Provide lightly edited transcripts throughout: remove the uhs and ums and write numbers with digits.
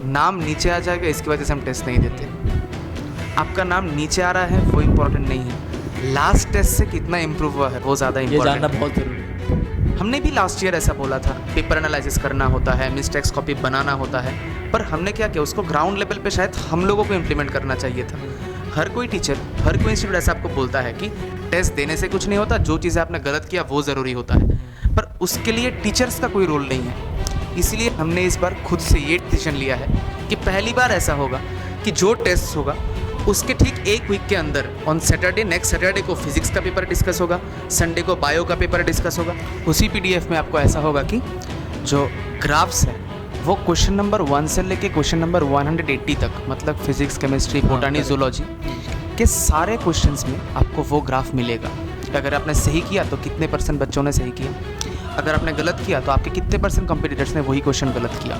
नाम नीचे आ जाएगा इसकी वजह से हम टेस्ट नहीं देते। आपका नाम नीचे आ रहा है वो इम्पोर्टेंट नहीं है, लास्ट टेस्ट से कितना इम्प्रूव हुआ है वो ज़्यादा ये इम्पोर्टेंट जानना बहुत ज़रूरी है। हमने भी लास्ट ईयर ऐसा बोला था, पेपर एनालिसिस करना होता है, मिस्टेक्स कॉपी बनाना होता है, पर हमने क्या किया उसको ग्राउंड लेवल पे शायद हम लोगों को इम्प्लीमेंट करना चाहिए था। हर कोई टीचर, हर कोई इंस्टीट्यूट ऐसा आपको बोलता है कि टेस्ट देने से कुछ नहीं होता, जो चीज़ें आपने गलत किया वो ज़रूरी होता है, पर उसके लिए टीचर्स का कोई रोल नहीं है। इसलिए हमने इस बार खुद से ये डिसीजन लिया है कि पहली बार ऐसा होगा कि जो टेस्ट होगा उसके ठीक एक वीक के अंदर ऑन सैटरडे, नेक्स्ट सैटरडे को फिजिक्स का पेपर डिस्कस होगा, संडे को बायो का पेपर डिस्कस होगा। उसी पीडीएफ में आपको ऐसा होगा कि जो ग्राफ्स है वो क्वेश्चन नंबर 1 से लेके क्वेश्चन नंबर 180 तक, मतलब फिजिक्स, केमिस्ट्री, बोटानी, जूलॉजी के सारे क्वेश्चंस में आपको वो ग्राफ मिलेगा। अगर आपने सही किया तो कितने % बच्चों ने सही किया, अगर आपने गलत किया तो आपके कितने % कॉम्पिटिटर्स ने वही क्वेश्चन गलत किया।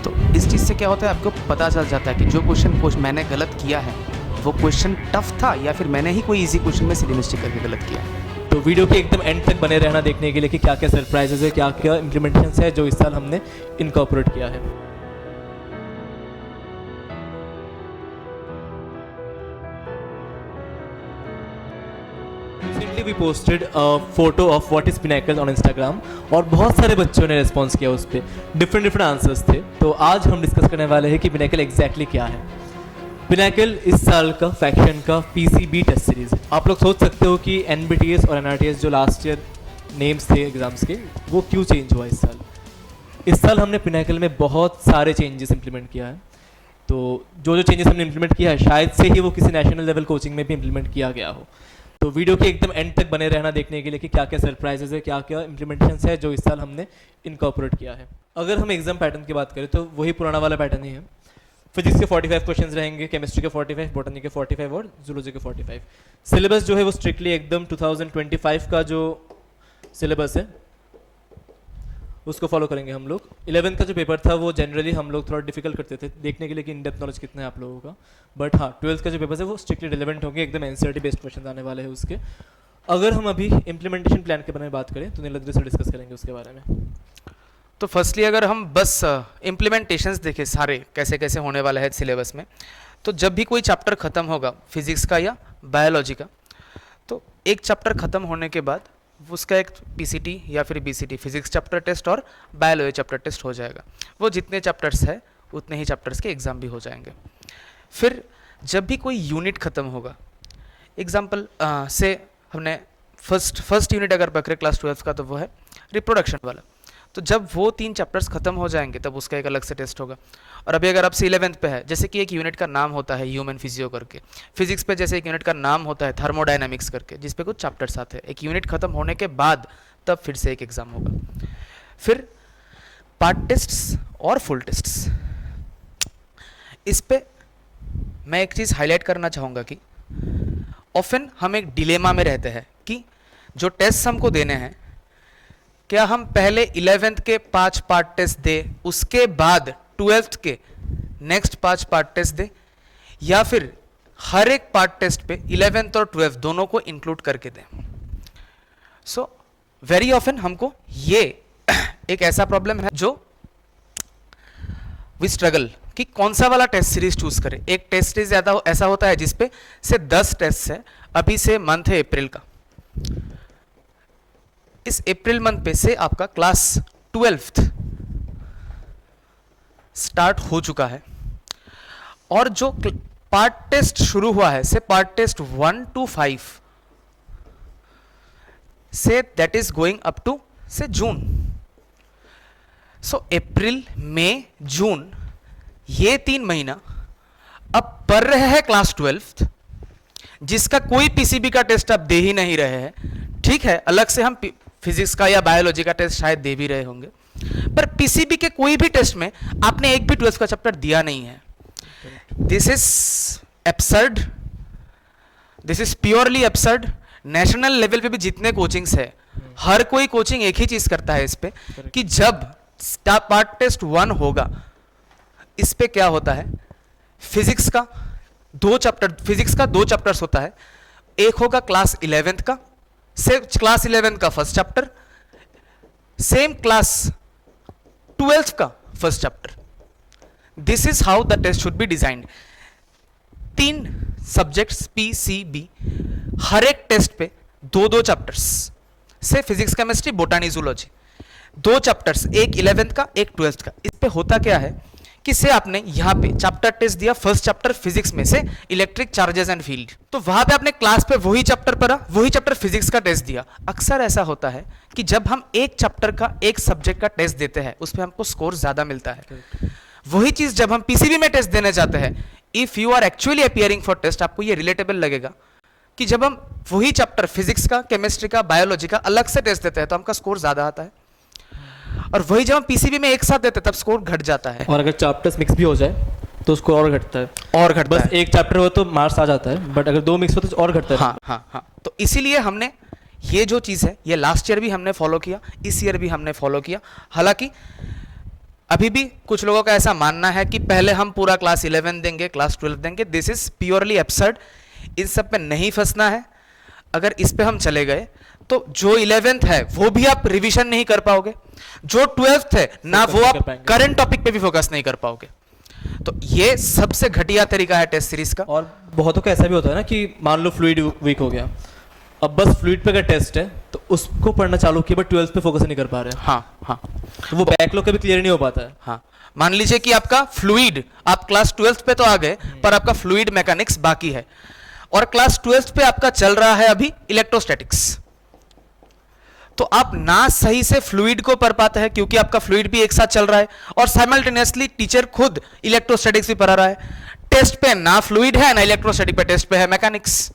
तो इस चीज़ से क्या होता है, आपको पता चल जाता है कि जो क्वेश्चन मैंने गलत किया है वो क्वेश्चन टफ था या फिर मैंने ही कोई इजी क्वेश्चन में सीधी मिस्टेक करके गलत किया। तो वीडियो के एकदम एंड तक बने रहना देखने के लिए कि क्या क्या सरप्राइजेज है, क्या क्या इम्प्लीमेंटेशंस है जो इस साल हमने इनकॉर्पोरेट किया है। Recently we posted a photo of what is pinnacle on Instagram और बहुत सारे बच्चों ने रिस्पॉन्स किया उस पर, डिफरेंट आंसर्स थे। तो आज हम डिस्कस करने वाले हैं कि पिनाकल एग्जैक्टली क्या है। पिनाकल इस साल का फैक्शन का पीसीबी टेस्ट सीरीज है। आप लोग सोच सकते हो कि एनबीटीएस और एनआरटीएस जो लास्ट ईयर नेम्स थे एग्जाम्स के, वो क्यों चेंज हुआ इस साल। इस साल हमने पिनाकल में बहुत सारे चेंजेस इंप्लीमेंट किया है। तो जो चेंजेस हमने इंप्लीमेंट किया है शायद से ही वो किसी नेशनल लेवल कोचिंग में भी इंप्लीमेंट किया गया हो। तो वीडियो के एकदम एंड तक बने रहना देखने के लिए कि क्या क्या सरप्राइजेज है, क्या क्या इंप्लीमेंटेशंस है जो इस साल हमने इनकॉर्पोरेट किया है। अगर हम एग्जाम पैटर्न की बात करें तो वही पुराना वाला पैटर्न ही है। फिजिक्स के 45 क्वेश्चंस रहेंगे, केमिस्ट्री के 45, बॉटनी के 45 और जूलॉजी के 45। सिलेबस जो है वो स्ट्रिक्टली एकदम 2025 का जो सिलेबस है उसको फॉलो करेंगे हम लोग। 11th का जो पेपर था वो जनरली हम लोग थोड़ा डिफिकल्ट करते थे देखने के लिए कि इन डेप्थ नॉलेज कितना है आप लोगों का, बट हाँ 12th का जो पेपर है वो स्ट्रिक्टली रिलेवेंट होंगे, एकदम एनसीईआरटी बेस्ड क्वेश्चन आने वाले हैं उसके। अगर हम अभी इम्प्लीमेंटेशन प्लान के बारे में बात करें तो नीलद्री से डिस्कस करेंगे उसके बारे में। तो फर्स्टली अगर हम बस इम्प्लीमेंटेशंस देखें सारे कैसे कैसे होने वाला है सिलेबस में, तो जब भी कोई चैप्टर ख़त्म होगा फिजिक्स का या बायोलॉजी का, तो एक चैप्टर ख़त्म होने के बाद उसका एक पीसीटी या फिर बीसीटी, फिजिक्स चैप्टर टेस्ट और बायोलॉजी चैप्टर टेस्ट हो जाएगा। वो जितने चैप्टर्स है उतने ही चैप्टर्स के एग्ज़ाम भी हो जाएंगे। फिर जब भी कोई यूनिट ख़त्म होगा, एग्जाम्पल से हमने फर्स्ट यूनिट अगर पकड़े क्लास 12 का तो वो है रिप्रोडक्शन वाला, तो जब वो 3 चैप्टर्स खत्म हो जाएंगे तब उसका एक अलग से टेस्ट होगा। और अभी अगर आपसे 11th पे है, जैसे कि एक यूनिट का नाम होता है ह्यूमन फिजियो करके, फिजिक्स पे जैसे एक यूनिट का नाम होता है थर्मोडायनामिक्स करके, जिस पे कुछ चैप्टर्स आते हैं, एक यूनिट खत्म होने के बाद तब फिर से एक एग्जाम होगा। फिर पार्ट टेस्ट्स और फुल टेस्ट्स, इस पे मैं एक चीज़ हाईलाइट करना चाहूँगा कि ऑफन हम एक डिलेमा में रहते हैं कि जो टेस्ट हमको देने हैं, क्या हम पहले 11th के 5 पार्ट टेस्ट दे, उसके बाद 12th के नेक्स्ट 5 पार्ट टेस्ट दे, या फिर हर एक पार्ट टेस्ट पे 11th और 12th दोनों को इंक्लूड करके दें। सो वेरी ऑफन हमको ये एक ऐसा प्रॉब्लम है जो वी स्ट्रगल कि कौन सा वाला टेस्ट सीरीज चूज करें। एक टेस्ट सीरीज ऐसा होता है जिसपे से 10 टेस्ट है, अभी से मंथ है अप्रैल का, इस अप्रैल मंथ पे से आपका क्लास 12th स्टार्ट हो चुका है और जो पार्ट टेस्ट शुरू हुआ है से पार्ट टेस्ट 1 to 5 से that is going up to say June. सो अप्रैल, मई, जून, ये 3 महीना अब पढ़ रहे हैं क्लास 12th, जिसका कोई पीसीबी का टेस्ट आप दे ही नहीं रहे हैं। ठीक है, अलग से हम फिजिक्स का या बायोलॉजी का टेस्ट शायद दे भी रहे होंगे, पर पीसीबी के कोई भी टेस्ट में आपने एक भी 12th का चैप्टर दिया नहीं है। This is absurd, this is purely absurd. National level पे भी जितने कोचिंग्स है, हर कोई कोचिंग एक ही चीज करता है इस पे कि जब पार्ट टेस्ट 1 होगा, इस पे क्या होता है, फिजिक्स का 2 चैप्टर्स होता है। एक होगा क्लास 11th का, से क्लास 11 का फर्स्ट चैप्टर, सेम क्लास 12 का first chapter, this is how the test should be designed. 3 subjects P C B, हर एक टेस्ट पे 2 चैप्टर्स से physics chemistry botany zoology, 2 chapters, एक 11th का एक 12th का। इस पे होता क्या है कि से आपने यहाँ पे चैप्टर टेस्ट दिया, फर्स्ट चैप्टर फिजिक्स में से इलेक्ट्रिक चार्जेस एंड फील्ड, तो वहां पे आपने क्लास पे वही चैप्टर पढ़ा, वही चैप्टर फिजिक्स का टेस्ट दिया। अक्सर ऐसा होता है कि जब हम एक चैप्टर का एक सब्जेक्ट का टेस्ट देते हैं उस पर हमको स्कोर ज्यादा मिलता है। वही चीज जब हम पीसीबी में टेस्ट देने जाते हैं, if you are actually appearing for test, आपको ये रिलेटेबल लगेगा कि जब हम वही चैप्टर फिजिक्स का, केमिस्ट्री का, बायोलॉजी का अलग से टेस्ट देते हैं तो हमका स्कोर ज्यादा आता है, और वही जब हम पीसीबी में एक साथ देते हैं तब स्कोर घट जाता है। और अगर चैप्टर्स मिक्स भी हो जाए तो स्कोर और घटता है, और घटता बस है। एक चैप्टर हो तो मार्क्स आ जाता है, बट अगर 2 मिक्स हो तो और घटता है। हाँ हाँ हाँ, तो इसीलिए हमने ये जो चीज़ है ये लास्ट ईयर भी हमने फॉलो किया, इस ईयर भी हमने फॉलो किया। हालांकि अभी भी कुछ लोगों का ऐसा मानना है कि पहले हम पूरा क्लास 11 देंगे, क्लास 12 देंगे। This is purely absurd. इन सब पे नहीं फंसना है। अगर इस पे हम चले गए तो जो 11th है वो भी आप रिवीजन नहीं कर पाओगे, जो 12th है ना वो आप करंट टॉपिक पे भी फोकस नहीं कर पाओगे। तो ये सबसे घटिया तरीका है टेस्ट सीरीज का। और बहुतों का ऐसा भी होता है ना कि मान लो फ्लूइड वीक हो गया, अब बस फ्लूइड पे का टेस्ट है तो उसको पढ़ना चालू किया बट 12th पे फोकस नहीं कर पा रहे हैं, हाँ हाँ, तो वो बैकलॉग कभी क्लियर नहीं हो पाता है। हाँ, मान लीजिए कि आपका फ्लूइड, आप क्लास 12th पे तो आ गए पर आपका फ्लूइड मैकेनिक्स बाकी है, और क्लास 12th पे आपका चल रहा है अभी इलेक्ट्रोस्टैटिक्स, तो आप ना सही से फ्लूइड को पढ़ पाते हैं क्योंकि आपका फ्लूइड भी एक साथ चल रहा है और साइमल्टेनियसली टीचर खुद इलेक्ट्रोस्टैटिक्स भी पढ़ा रहा है। टेस्ट पे ना फ्लूइड है ना इलेक्ट्रोस्टैटिक पे, टेस्ट पे है mechanics.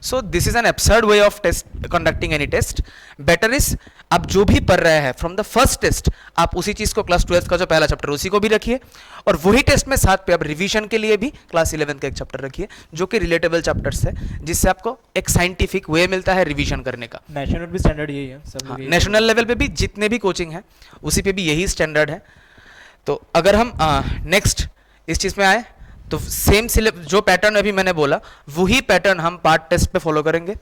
So this is an absurd way of test conducting any test. Better is आप जो भी पढ़ रहे हैं फ्रॉम द फर्स्ट टेस्ट, आप उसी चीज को क्लास 12th का जो पहला चैप्टर उसी को भी रखिए, और वही टेस्ट में साथ पे आप रिवीजन के लिए भी क्लास 11 का एक चैप्टर रखिए जो कि रिलेटेबल चैप्टर्स है, जिससे आपको एक साइंटिफिक वे मिलता है रिवीजन करने का। नेशनल भी स्टैंडर्ड यही है, सब लोग यही नेशनल लेवल पे भी जितने भी कोचिंग है उसी पे भी यही स्टैंडर्ड है। तो अगर हम नेक्स्ट इस चीज में आए तो सेम जो पैटर्न अभी मैंने बोला वही पैटर्न हम पार्ट टेस्ट पे फॉलो करेंगे,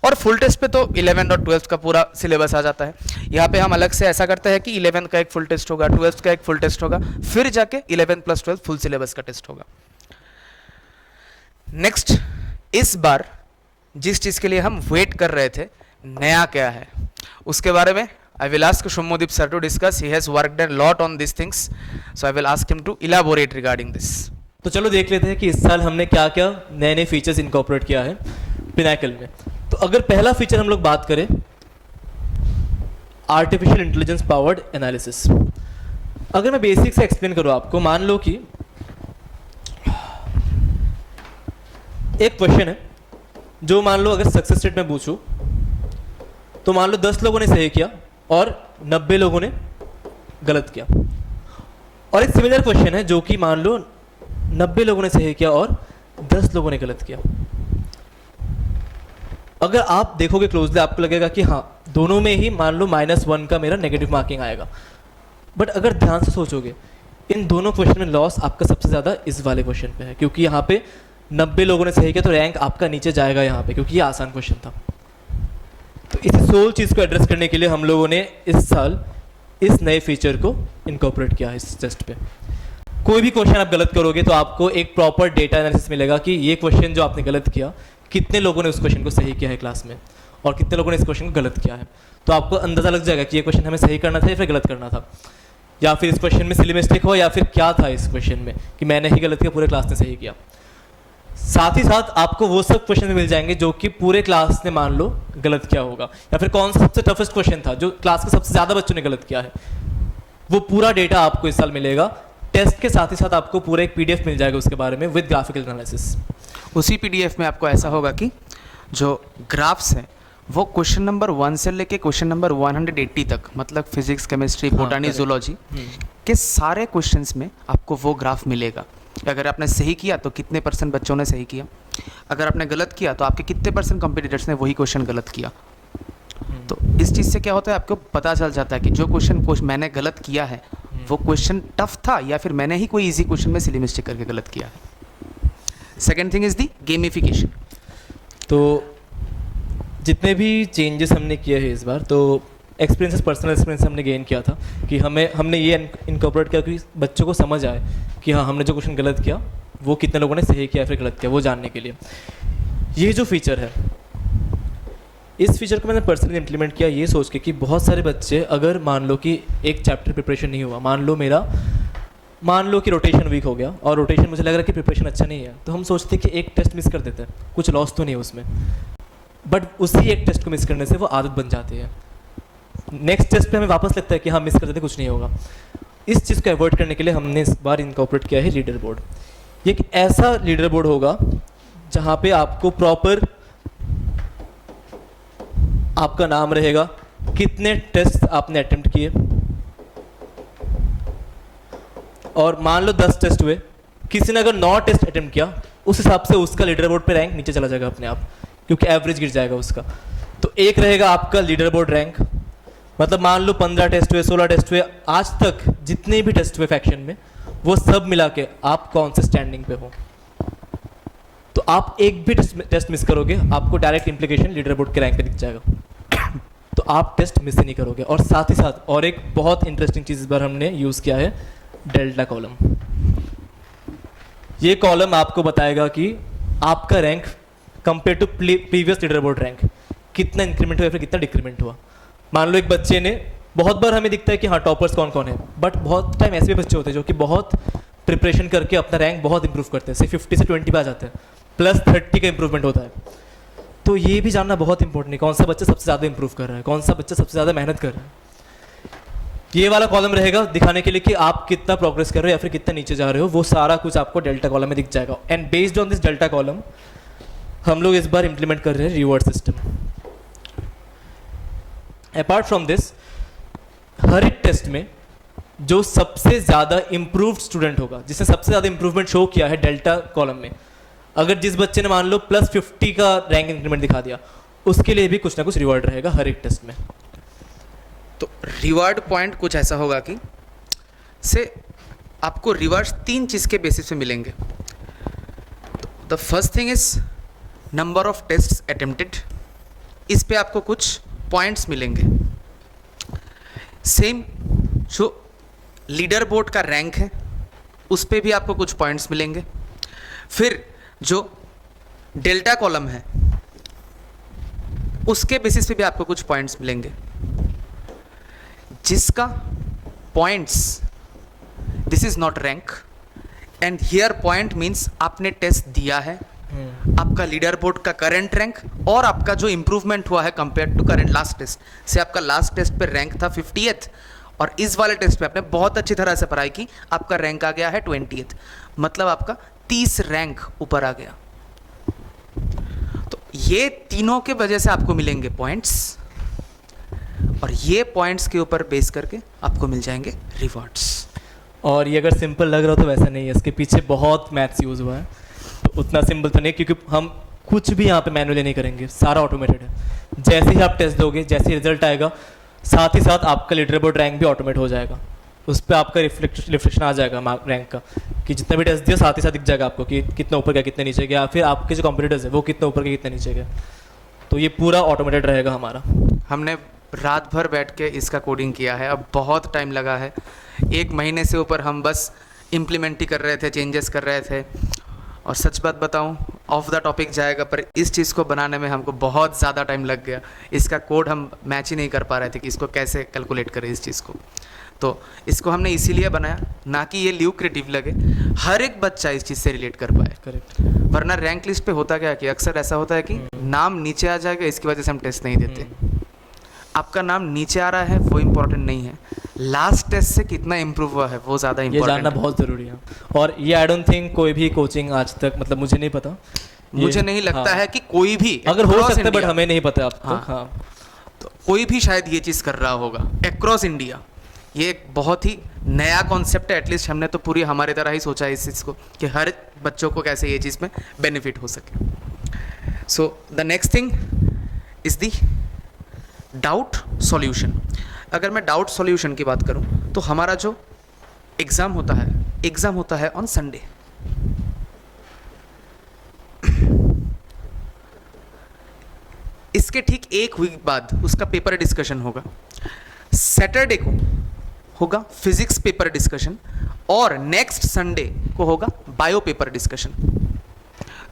और फुल टेस्ट पे तो 11 और 12th का पूरा सिलेबस आ जाता है। यहाँ पे हम अलग से ऐसा करते हैं कि 11 का एक फुल टेस्ट होगा, 12th का एक फुल टेस्ट होगा, फिर जाके 11 + 12 फुल सिलेबस का टेस्ट होगा। नेक्स्ट, इस बार जिस चीज के लिए हम वेट कर रहे थे, नया क्या है उसके बारे में I will ask Shumodip sir to discuss. He has worked a lot on these things, so I will ask him to elaborate regarding this. तो चलो देख लेते हैं कि इस साल हमने क्या क्या नए नए फीचर्स इनकॉर्पोरेट किया है पिनाकल में। तो अगर पहला फीचर हम लोग बात करें, आर्टिफिशियल इंटेलिजेंस पावर्ड एनालिसिस। अगर मैं बेसिक से एक्सप्लेन करूँ आपको, मान लो कि एक क्वेश्चन है जो मान लो अगर सक्सेस रेट में पूछूं तो मान लो 10 लोगों ने सही किया और 90 लोगों ने गलत किया, और एक सिमिलर क्वेश्चन है जो कि मान लो 90 लोगों ने सही किया और 10 लोगों ने गलत किया। अगर आप देखोगे क्लोजली आपको लगेगा कि हाँ दोनों में ही मान लो -1 का मेरा नेगेटिव मार्किंग आएगा, बट अगर ध्यान से सोचोगे इन दोनों क्वेश्चन में लॉस आपका सबसे ज़्यादा इस वाले क्वेश्चन पे है, क्योंकि यहाँ पे 90 लोगों ने सही किया तो रैंक आपका नीचे जाएगा यहाँ पे, क्योंकि ये आसान क्वेश्चन था। तो इस सोल चीज़ को एड्रेस करने के लिए हम लोगों ने इस साल इस नए फीचर को इनकॉर्पोरेट किया है इस टेस्ट पे। कोई भी क्वेश्चन आप गलत करोगे तो आपको एक प्रॉपर डेटा एनालिसिस मिलेगा कि ये क्वेश्चन जो आपने गलत किया, कितने लोगों ने उस क्वेश्चन को सही किया है क्लास में और कितने लोगों ने इस क्वेश्चन को गलत किया है। तो आपको अंदाज़ा लग जाएगा कि ये क्वेश्चन हमें सही करना था या फिर गलत करना था, या फिर इस क्वेश्चन में सिली मिस्टेक हो, या फिर क्या था इस क्वेश्चन में कि मैंने ही गलत किया पूरे क्लास ने सही किया। साथ ही साथ आपको वो सब क्वेश्चन मिल जाएंगे जो कि पूरे क्लास ने मान लो गलत किया होगा, या फिर कौन सा सबसे टफेस्ट क्वेश्चन था जो क्लास के सबसे ज़्यादा बच्चों ने गलत किया है, वो पूरा डेटा आपको इस साल मिलेगा। टेस्ट के साथ ही साथ आपको पूरा एक PDF मिल जाएगा उसके बारे में विद ग्राफिकल एनालिसिस। उसी PDF में आपको ऐसा होगा कि जो ग्राफ्स हैं वो क्वेश्चन नंबर 1 से लेके क्वेश्चन नंबर 180 तक, मतलब फिजिक्स, केमिस्ट्री, बोटानी, जूलॉजी के सारे क्वेश्चंस में आपको वो ग्राफ मिलेगा। अगर आपने सही किया तो कितने % बच्चों ने सही किया, अगर आपने गलत किया तो आपके कितने % कंपटीटर्स ने वही क्वेश्चन गलत किया। तो इस चीज़ से क्या होता है, आपको पता चल जाता है कि जो क्वेश्चन मैंने गलत किया है वो क्वेश्चन टफ था या फिर मैंने ही कोई इजी क्वेश्चन में सिली मिस्टेक करके गलत किया है। Second thing is the gamification. तो जितने भी चेंजेस हमने किए हैं इस बार, तो एक्सपीरियंसेस, पर्सनल एक्सपीरियंस हमने गेन किया था कि हमने ये इनकॉर्पोरेट किया कि बच्चों को समझ आए कि हाँ हमने जो क्वेश्चन गलत किया वो कितने लोगों ने सही किया फिर गलत किया, वो जानने के लिए। ये जो फीचर है, इस फीचर को मैंने पर्सनली इंप्लीमेंट किया ये सोच के कि बहुत सारे बच्चे, अगर मान लो कि एक चैप्टर प्रिपरेशन नहीं हुआ, मान लो कि रोटेशन वीक हो गया और रोटेशन मुझे लग रहा है कि प्रिपरेशन अच्छा नहीं है, तो हम सोचते कि एक टेस्ट मिस कर देते हैं, कुछ लॉस तो नहीं है उसमें, बट उसी एक टेस्ट को मिस करने से वो आदत बन जाती है। नेक्स्ट टेस्ट पे हमें वापस लगता है कि हाँ मिस कर देते कुछ नहीं होगा। इस चीज़ को अवॉइड करने के लिए हमने इस बार इनकॉर्पोरेट किया है लीडर बोर्ड। ये एक ऐसा लीडर बोर्ड होगा जहाँ पे आपको प्रॉपर आपका नाम रहेगा, कितने टेस्ट आपने अटेम्प्ट किए, और मान लो 10 टेस्ट हुए, किसी ने अगर 9 टेस्ट अटेम्प्ट किया, उस हिसाब से उसका लीडर बोर्ड पे रैंक नीचे चला जाएगा अपने आप, क्योंकि एवरेज गिर जाएगा उसका। तो एक रहेगा आपका लीडर बोर्ड रैंक, मतलब मान लो 15 टेस्ट हुए, 16 टेस्ट हुए, आज तक जितने भी टेस्ट हुए फैक्शन में, वो सब मिला के आप कौन से स्टैंडिंग पे हो। तो आप एक भी टेस्ट मिस करोगे, आपको डायरेक्ट इम्प्लीकेशन लीडर बोर्ड के रैंक पे दिख जाएगा। तो आप टेस्ट मिस ही नहीं करोगे। और साथ ही साथ और एक बहुत इंटरेस्टिंग चीज़ इस बार हमने यूज़ किया है, डेल्टा कॉलम। ये कॉलम आपको बताएगा कि आपका rank compare to previous leader board rank कितना इंक्रीमेंट हुआ या फिर कितना डिक्रीमेंट हुआ। मान लो एक बच्चे ने, बहुत बार हमें दिखता है कि हाँ टॉपर्स कौन कौन है, बट बहुत टाइम ऐसे भी बच्चे होते हैं जो कि बहुत प्रिपरेशन करके अपना रैंक बहुत इंप्रूव करते हैं, सिर्फ 50 से 20 पे आ जाते हैं, प्लस 30 का इंप्रूवमेंट होता है। तो ये भी जानना बहुत इंपॉर्टेंट है, कौन सा बच्चा सबसे ज़्यादा इंप्रूव कर रहा है, कौन सा बच्चा सबसे ज़्यादा मेहनत कर रहा है। ये वाला कॉलम रहेगा दिखाने के लिए कि आप कितना प्रोग्रेस कर रहे हो या फिर कितना नीचे जा रहे हो, वो सारा कुछ आपको डेल्टा कॉलम में दिख जाएगा। And based on this delta column हम लोग इस बार इंप्लीमेंट कर रहे हैं reward system. Apart from this, हर एक टेस्ट में जो सबसे ज़्यादा इम्प्रूव्ड स्टूडेंट होगा, जिसने सबसे ज़्यादा इंप्रूवमेंट शो किया है डेल्टा कॉलम में, अगर जिस बच्चे ने मान लो +50 का रैंक इंक्रीमेंट दिखा दिया, उसके लिए भी कुछ ना कुछ रिवॉर्ड रहेगा हर एक टेस्ट में। तो रिवार्ड पॉइंट कुछ ऐसा होगा कि से आपको रिवार्ड्स 3 चीज़ के बेसिस पे मिलेंगे। The first thing is number of test attempted, इस पे आपको कुछ पॉइंट्स मिलेंगे। सेम जो लीडर बोर्ड का रैंक है उस पे भी आपको कुछ पॉइंट्स मिलेंगे। फिर जो डेल्टा कॉलम है उसके बेसिस पे भी आपको कुछ पॉइंट्स मिलेंगे, जिसका points, this is not rank and here point means आपने टेस्ट दिया है, आपका लीडर बोर्ड का करंट रैंक और आपका जो इंप्रूवमेंट हुआ है compare to current last test से। आपका लास्ट टेस्ट पे रैंक था 50th और इस वाले टेस्ट पे आपने बहुत अच्छी तरह से पढ़ाई की, आपका रैंक आ गया है 20th, मतलब आपका 30 रैंक ऊपर आ गया। तो ये तीनों के वजह से आपको मिलेंगे पॉइंट्स, और ये पॉइंट्स के ऊपर बेस करके आपको मिल जाएंगे रिवॉर्ड्स। और ये अगर सिंपल लग रहा हो तो वैसा नहीं है, इसके पीछे बहुत मैथ्स यूज़ हुआ है, तो उतना सिंपल तो नहीं, क्योंकि हम कुछ भी यहाँ पे मैनुअली नहीं करेंगे, सारा ऑटोमेटेड है। जैसे ही आप टेस्ट दोगे, जैसे ही रिजल्ट आएगा, साथ ही साथ आपका लीडर बोर्ड रैंक भी ऑटोमेट हो जाएगा, उस पर आपका रिफ्लेक्शन आ जाएगा रैंक का, कि जितना भी टेस्ट दिया साथ ही साथ दिख जाएगा आपको कि कितना ऊपर गया कितना नीचे गया, फिर आपके जो कॉम्पिटिटर्स है वो कितना ऊपर गया कितना नीचे गया। तो ये पूरा ऑटोमेटेड रहेगा हमारा। हमने रात भर बैठ के इसका कोडिंग किया है, अब बहुत टाइम लगा है, 1 महीने से ऊपर हम बस इम्प्लीमेंट ही कर रहे थे, चेंजेस कर रहे थे। और सच बात बताऊं, ऑफ द टॉपिक जाएगा, पर इस चीज़ को बनाने में हमको बहुत ज़्यादा टाइम लग गया। इसका कोड हम मैच ही नहीं कर पा रहे थे कि इसको कैसे कैलकुलेट करें इस चीज़ को। तो इसको हमने इसीलिए बनाया, ना कि ये ल्यूक्रेटिव लगे, हर एक बच्चा इस चीज़ से रिलेट कर पाए। करेक्ट। वरना रैंक लिस्ट पे होता क्या कि अक्सर ऐसा होता है कि नाम नीचे आ जाएगा, इसकी वजह से हम टेस्ट नहीं देते। आपका नाम नीचे आ रहा है वो इम्पोर्टेंट नहीं है, लास्ट टेस्ट से कितना इम्प्रूव हुआ है वो ज़्यादा ये इम्पोर्टेंट जानना है। बहुत ज़रूरी है। और ये आई डोंट थिंक कोई भी कोचिंग आज तक, मतलब मुझे नहीं पता, मुझे नहीं लगता है कि कोई भी, अगर हो across सकता है बट India, हमें नहीं पता आपको। हाँ। हाँ, तो कोई भी शायद ये चीज़ कर रहा होगा अक्रॉस इंडिया। ये एक बहुत ही नया कॉन्सेप्ट है, एटलीस्ट हमने तो पूरी हमारे तरह ही सोचा है इस चीज़ को कि हर बच्चों को कैसे ये चीज़ में बेनिफिट हो सके। So the next thing is the doubt solution. अगर मैं डाउट सॉल्यूशन की बात करूं तो हमारा जो एग्ज़ाम होता है ऑन संडे। इसके ठीक 1 वीक बाद उसका पेपर डिस्कशन होगा। सैटरडे को होगा फिजिक्स पेपर डिस्कशन और नेक्स्ट संडे को होगा बायो पेपर डिस्कशन।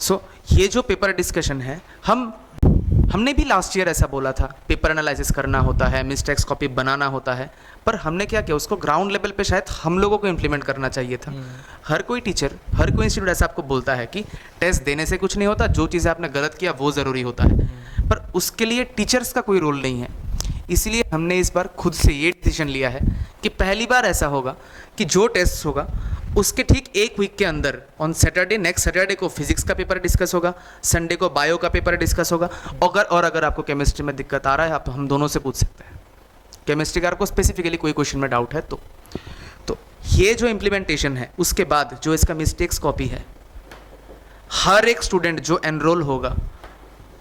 सो ये जो पेपर डिस्कशन है, हमने भी लास्ट ईयर ऐसा बोला था, पेपर एनालिसिस करना होता है, मिस्टेक्स कॉपी बनाना होता है, पर हमने क्या किया, उसको ग्राउंड लेवल पे शायद हम लोगों को इम्प्लीमेंट करना चाहिए था। हर कोई टीचर, हर कोई इंस्टीट्यूट ऐसा आपको बोलता है कि टेस्ट देने से कुछ नहीं होता, जो चीज़ें आपने गलत किया वो ज़रूरी होता है, पर उसके लिए टीचर्स का कोई रोल नहीं है। इसलिए हमने इस बार खुद से ये डिसीजन लिया है कि पहली बार ऐसा होगा कि जो टेस्ट होगा उसके ठीक एक वीक के अंदर ऑन सैटरडे, नेक्स्ट सैटरडे को फिजिक्स का पेपर डिस्कस होगा, संडे को बायो का पेपर डिस्कस होगा। अगर आपको केमिस्ट्री में दिक्कत आ रहा है, आप हम दोनों से पूछ सकते हैं। केमिस्ट्री का आपको स्पेसिफिकली कोई क्वेश्चन में डाउट है तो ये जो इम्प्लीमेंटेशन है, उसके बाद जो इसका मिस्टेक्स कॉपी है, हर एक स्टूडेंट जो एनरोल होगा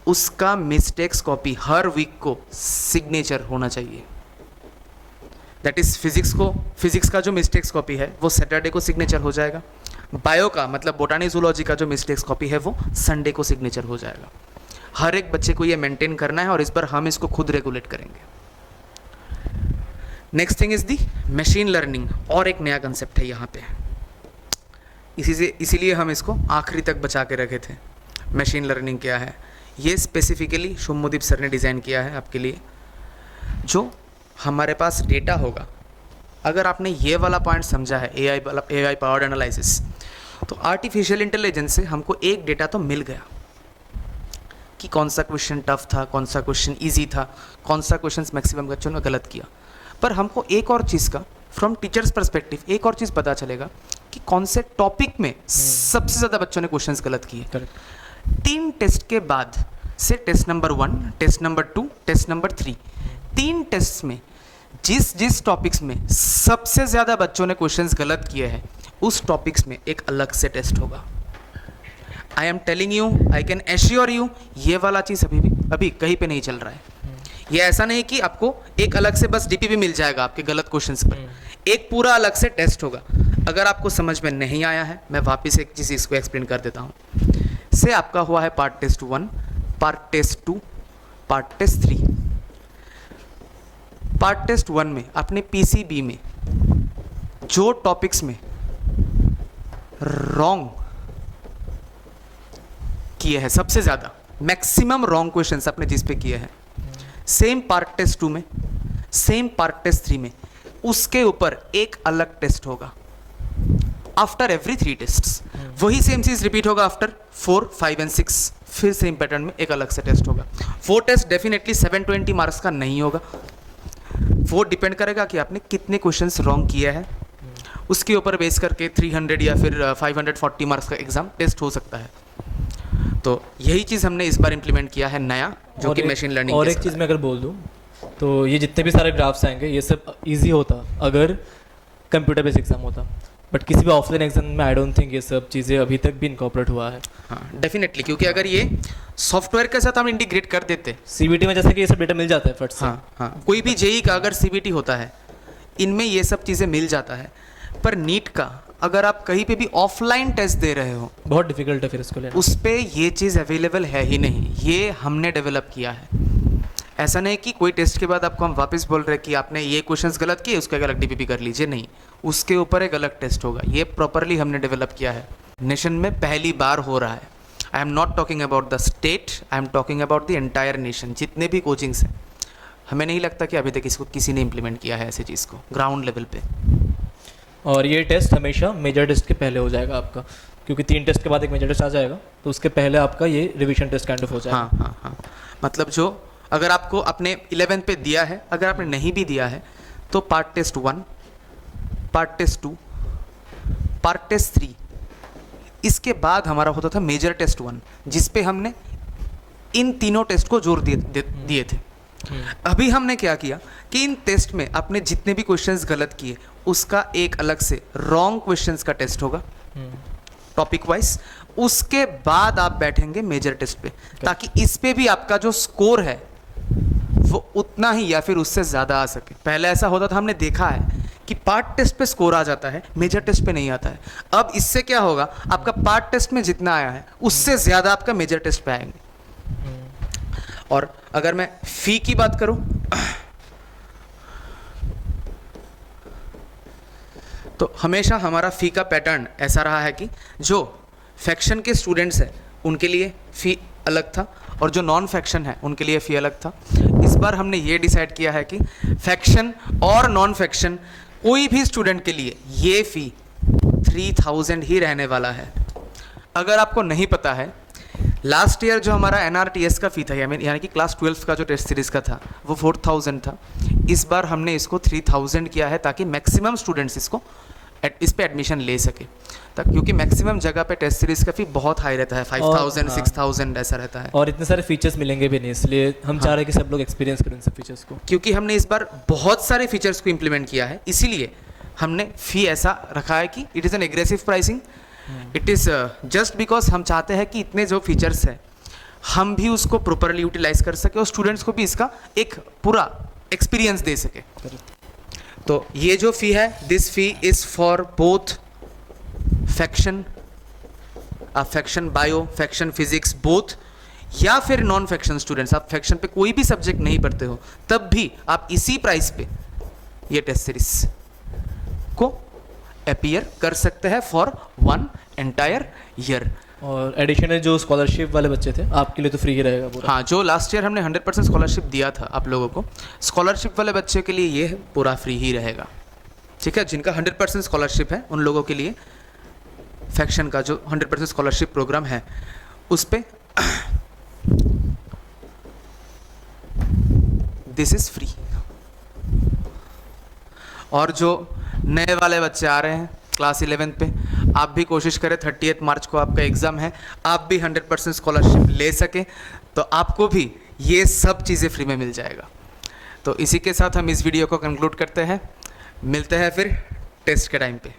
उसका मिस्टेक्स कॉपी हर वीक को सिग्नेचर होना चाहिए। दैट इज फिजिक्स का जो मिस्टेक्स कॉपी है वो सैटरडे को सिग्नेचर हो जाएगा, बायो का मतलब बोटानी जूलॉजी का जो मिस्टेक्स कॉपी है वो संडे को सिग्नेचर हो जाएगा। हर एक बच्चे को ये मेंटेन करना है और इस बार हम इसको खुद रेगुलेट करेंगे। Next thing is the machine learning, और एक नया कंसेप्ट है यहाँ पे, इसीलिए हम इसको आखिरी तक बचा के रखे थे। मशीन लर्निंग क्या है, ये स्पेसिफिकली शुभमोदीप सर ने डिज़ाइन किया है आपके लिए। जो हमारे पास डेटा होगा, अगर आपने ये वाला पॉइंट समझा है, एआई पावर्ड एनालिसिस, तो आर्टिफिशियल इंटेलिजेंस से हमको एक डेटा तो मिल गया कि कौन सा क्वेश्चन टफ था, कौन सा क्वेश्चन इजी था, कौन सा क्वेश्चन मैक्सिमम बच्चों ने गलत किया। पर हमको एक और चीज़ का फ्रॉम टीचर्स पर्सपेक्टिव एक और चीज़ पता चलेगा कि कौन से टॉपिक में सबसे ज़्यादा बच्चों ने क्वेश्चंस गलत किए। 3 टेस्ट के बाद से test number 1, test number 2, test number 3, 3 test में जिस टॉपिक्स में सबसे ज़्यादा बच्चों ने क्वेश्चंस गलत किए हैं उस टॉपिक्स में एक अलग से टेस्ट होगा। I am telling you, I can assure you, ये वाला चीज़ अभी कहीं पे नहीं चल रहा है। ये ऐसा नहीं कि आपको एक अलग से बस डीपीपी मिल जाएगा आपके गलत क्वेश्चंस पर, एक पूरा अलग से टेस्ट होगा। अगर आपको समझ में नहीं आया है, मैं वापस एक चीज़ इसको एक्सप्लेन कर देता हूँ। से आपका हुआ है part test 1, part test 2, part test 3। Part test 1 में अपने पीसीबी में जो टॉपिक्स में रॉन्ग किए हैं, सबसे ज़्यादा मैक्सिमम रॉन्ग क्वेश्चंस आपने जिस पे किए हैं, सेम पार्ट टेस्ट 2 में, सेम पार्ट टेस्ट 3 में उसके ऊपर एक अलग टेस्ट होगा आफ्टर एवरी 3 टेस्ट्स। वही सेम चीज़ रिपीट होगा आफ्टर 4, 5 एंड 6, फिर सेम पैटर्न में एक अलग से टेस्ट होगा। वो टेस्ट डेफिनेटली 720 मार्क्स का नहीं होगा, वो डिपेंड करेगा कि आपने कितने क्वेश्चंस रॉन्ग किए हैं, उसके ऊपर बेस करके 300 या फिर 540 मार्क्स का एग्जाम टेस्ट हो सकता है। तो यही चीज़ हमने इस बार इम्प्लीमेंट किया है नया, जो कि मशीन लर्निंग। और एक चीज़ मैं अगर बोल दूँ तो ये जितने भी सारे ग्राफ्स आएंगे ये सब इजी होता अगर कंप्यूटर बेस्ड एग्जाम होता, बट किसी भी ऑफलाइन एग्जाम में आई डोंट थिंक ये सब चीज़ें अभी तक भी इनकॉर्पोरेट हुआ है। हाँ डेफिनेटली, क्योंकि अगर ये सॉफ्टवेयर के साथ हम इंटीग्रेट कर देते, सीबीटी में जैसे कि ये सब डेटा मिल जाता है फट से। हाँ, कोई भी जेई का अगर सीबीटी होता है, इनमें ये सब चीज़ें मिल जाता है, पर नीट का अगर आप कहीं पे भी ऑफलाइन टेस्ट दे रहे हो बहुत डिफिकल्ट है फिर इसको लेना। उस पर ये चीज़ अवेलेबल है ही नहीं, ये हमने डेवलप किया है। ऐसा नहीं कि कोई टेस्ट के बाद आपको हम वापस बोल रहे कि आपने ये क्वेश्चंस गलत किए, उसका एक अलग डीपीपी कर लीजिए, नहीं, उसके ऊपर एक अलग टेस्ट होगा। ये प्रॉपरली हमने डेवलप किया है, नेशन में पहली बार हो रहा है। I am not talking about the state, I am talking about the entire nation. जितने भी कोचिंग्स हैं, हमें नहीं लगता कि अभी तक इसको किसी ने इम्प्लीमेंट किया है ऐसी चीज़ को ग्राउंड लेवल पे। और ये टेस्ट हमेशा मेजर टेस्ट के पहले हो जाएगा आपका, क्योंकि 3 टेस्ट के बाद एक मेजर टेस्ट आ जाएगा, तो उसके पहले आपका ये रिवीजन टेस्ट काइंड ऑफ हो जाएगा। हाँ, मतलब जो अगर आपको अपने 11th पे दिया है, अगर आपने नहीं भी दिया है तो part test 1, part test 2, part test 3, इसके बाद हमारा होता था मेजर टेस्ट 1, जिस पे हमने इन तीनों टेस्ट को जोर दिए थे। अभी हमने क्या किया कि इन टेस्ट में आपने जितने भी क्वेश्चंस गलत किए उसका एक अलग से रॉन्ग क्वेश्चंस का टेस्ट होगा टॉपिक वाइज, उसके बाद आप बैठेंगे मेजर टेस्ट पे, ताकि इस पे भी आपका जो स्कोर है वो उतना ही या फिर उससे ज़्यादा आ सके। पहले ऐसा होता था, हमने देखा है कि पार्ट टेस्ट पे स्कोर आ जाता है, मेजर टेस्ट पे नहीं आता है। अब इससे क्या होगा, आपका पार्ट टेस्ट में जितना आया है उससे ज़्यादा आपका मेजर टेस्ट पे आएंगे। और अगर मैं फ़ी की बात करूं तो हमेशा हमारा फ़ी का पैटर्न ऐसा रहा है कि जो फैक्शन के स्टूडेंट्स हैं उनके लिए फ़ी अलग था और जो नॉन फैक्शन है उनके लिए फ़ी अलग था। इस बार हमने ये डिसाइड किया है कि फैक्शन और नॉन फैक्शन कोई भी स्टूडेंट के लिए ये फ़ी 3000 ही रहने वाला है। अगर आपको नहीं पता है, लास्ट ईयर जो हमारा NRTS का फ़ी था यानी कि क्लास 12 का जो टेस्ट सीरीज़ का था वो 4000 था। इस बार हमने इसको 3000 किया है ताकि मैक्सिमम स्टूडेंट्स इस पे एडमिशन ले सके, क्योंकि मैक्सिमम जगह पे टेस्ट सीरीज़ का फ़ी बहुत हाई रहता है, 5000 6000 ऐसा रहता है। और इतने सारे फीचर्स मिलेंगे भी नहीं, इसलिए हम चाह रहे हैं कि सब लोग एक्सपीरियंस करें इन सब फीचर्स को। क्योंकि हमने इस बार बहुत सारे फीचर्स को इम्प्लीमेंट किया है, इसीलिए हमने फ़ी ऐसा रखा है कि it is an aggressive pricing. It is just because हम चाहते हैं कि इतने जो फीचर्स है हम भी उसको प्रॉपरली यूटिलाइज कर सके और स्टूडेंट्स को भी इसका एक पूरा एक्सपीरियंस दे सके। तो ये जो फ़ी है, this fee is for both faction bio, faction physics both, या फिर नॉन फैक्शन स्टूडेंट्स। आप फैक्शन पे कोई भी सब्जेक्ट नहीं पढ़ते हो तब भी आप इसी प्राइस पे ये टेस्ट सीरीज को अपीयर कर सकते हैं फॉर 1 एंटायर ईयर। और एडिशनल जो स्कॉलरशिप वाले बच्चे थे आपके लिए तो फ्री ही रहेगा पूरा। हाँ, जो लास्ट ईयर हमने 100% स्कॉलरशिप दिया था आप लोगों को, स्कॉलरशिप वाले बच्चे के लिए ये पूरा फ्री ही रहेगा। ठीक है, जिनका 100% स्कॉलरशिप है उन लोगों के लिए फैक्शन का जो 100% स्कॉलरशिप प्रोग्राम है उस पे दिस इज़ फ्री। और जो नए वाले बच्चे आ रहे हैं क्लास 11 पे, आप भी कोशिश करें 30 मार्च को आपका एग्ज़ाम है, आप भी 100% स्कॉलरशिप ले सकें तो आपको भी ये सब चीज़ें फ्री में मिल जाएगा। तो इसी के साथ हम इस वीडियो को कंक्लूड करते हैं, मिलते हैं फिर टेस्ट के टाइम पे।